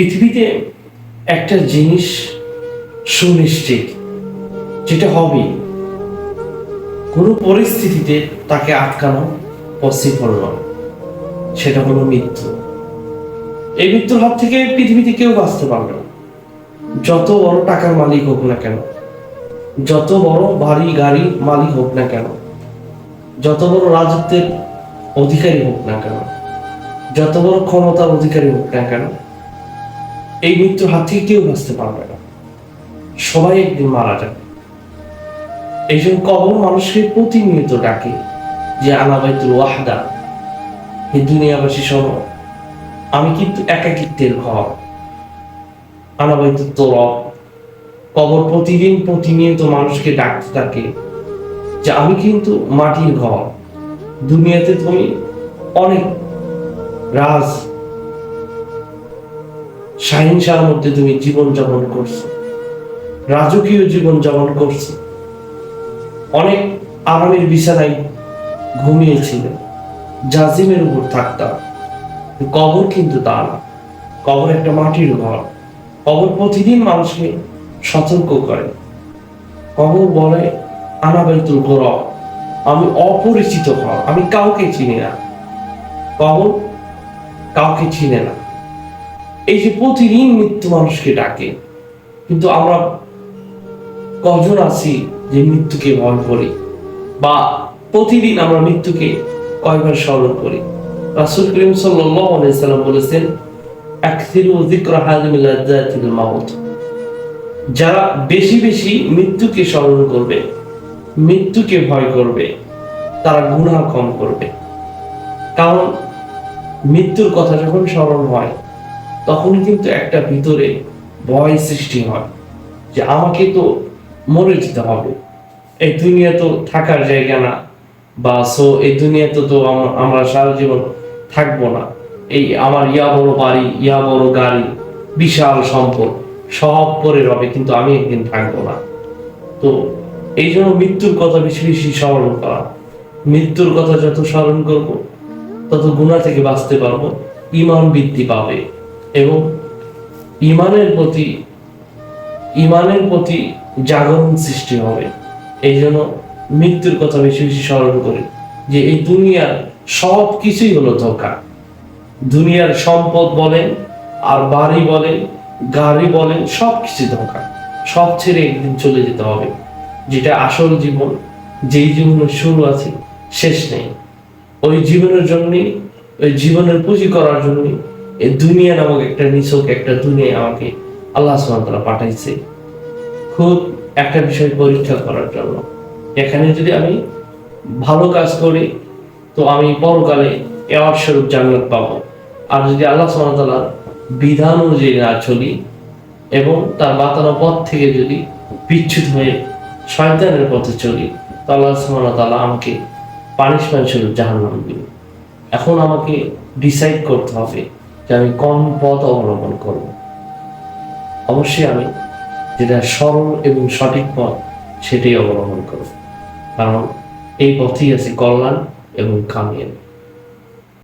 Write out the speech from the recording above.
পৃথিবীতে একটা জিনিস সুনিশ্চিত, যেটা হবে কোনো পরিস্থিতিতে তাকে আটকানো পসিবল নয়, সেটা হলো মৃত্যু। এই মৃত্যুর হাত থেকে পৃথিবীতে কেউ বাঁচতে পারবে না। যত বড় টাকার মালিক হোক না কেন, যত বড় বাড়ি গাড়ি মালিক হোক না কেন, যত বড় রাজত্বের অধিকারী হোক না কেন, যত বড় ক্ষমতার অধিকারী হোক না কেন, এই মৃত্যুর হাত থেকে কেউ বাঁচতে পারবে না। সবাই একদিন মারা যাবে। এই জন্য কবর মানুষকে প্রতিনিয়ত ডাকে যে আনা বাইতুল ওয়াহদা, হে দুনিয়াবাসী শোনো, আমি কিন্তু একাকিত্বের ঘর। আনা বাইতুত তুরাব, কবর প্রতিদিন প্রতিনিয়ত মানুষকে ডাকতে থাকে যে আমি কিন্তু মাটির ঘর। দুনিয়াতে তুমি অনেক রাজ শাহিনশার মধ্যে তুমি জীবন যাপন করছো, রাজকীয় জীবন যাপন করছো, অনেক আরামের বিছানায় ঘুমিয়েছিলেন, জাজিমের উপর থাকতাম। কবর কিন্তু তা না। কবর একটা মাটির ঘর। কবর প্রতিদিন মানুষকে সতর্ক করে। কবর বলে আনা বাইতুল গুরাব, আমি অপরিচিত ঘর, আমি কাউকে চিনি না। কবর কাউকে চিনে না। এই যে প্রতিদিন মৃত্যু মানুষকে ডাকে, কিন্তু আমরা কজন আছি যে মৃত্যুকে ভয় করি, বা প্রতিদিন আমরা মৃত্যুকে কয়বার স্মরণ করি? রাসূল করিম সাল্লাল্লাহু আলাইহি সাল্লাম বলেছেন, আকসিরু যিকরা হাযিমিল লাযাতিল মাউত, যারা বেশি বেশি মৃত্যুকে স্মরণ করবে, মৃত্যুকে ভয় করবে, তারা গুনাহ কম করবে। কারণ মৃত্যুর কথা যখন স্মরণ হয়, তখন কিন্তু একটা ভিতরে ভয় সৃষ্টি হয় যে আমাকে তো মরে যেতে হবে, এই দুনিয়া তো থাকার জায়গা না, বা এই দুনিয়াতে তো আমরা সারা জীবন থাকবো না। এই আমার ইয়া বড় বাড়ি, ইয়া বড় গাড়ি, বিশাল সম্পদ সব পরে রবে, কিন্তু আমি একদিন থাকবো না। তো এই জন্য মৃত্যুর কথা বেশি বেশি স্মরণ করা। মৃত্যুর কথা যত স্মরণ করব, তত গুনাহ থেকে বাঁচতে পারবো, ঈমান বৃদ্ধি পাবে এবং ঈমানের প্রতি জাগরণ সৃষ্টি হবে। এই জন্য মৃত্যুর কথা বেশি বেশি স্মরণ করি যে এই দুনিয়ার সব কিছুই হলো ধোঁকা। দুনিয়ার সম্পদ বলেন, আর বাড়ি বলেন, গাড়ি বলেন, সব কিছু ধোঁকা। সব ছেড়ে একদিন চলে যেতে হবে। যেটা আসল জীবন, যেই জীবনের শুরু আছে শেষ নেই, ওই জীবনের জন্যই, ওই জীবনের পুঁজি করার জন্যই এই দুনিয়া নামক একটা নিছক একটা দুনিয়া আমাকে আল্লাহ সুবহানাহু ওয়া তাআলা পাঠাইছে, খুব একটা বিষয় পরীক্ষা করার জন্য। এখানে যদি আমি ভালো কাজ করি, তো আমি পরকালে এওয়ার্ড স্বরূপ জান্নাত পাবো। আর যদি আল্লাহ সুবহানাহু ওয়া তাআলার বিধান অনুযায়ী না চলি এবং তার বাতানো পথ থেকে যদি বিচ্যুত হয়ে শয়তানের পথে চলি, তো আল্লাহ সুবহানাহু ওয়া তাআলা আমাকে পানিশমেন্ট স্বরূপ জাহান্নাম দিবে। এখন আমাকে ডিসাইড করতে হবে যে আমি কোন পথ অবলম্বন করব। অবশ্যই আমি যেটা সরল এবং সঠিক পথ সেটাই অবলম্বন করব, কারণ এই পথেই আছে কল্যাণ এবং কামিয়াবি।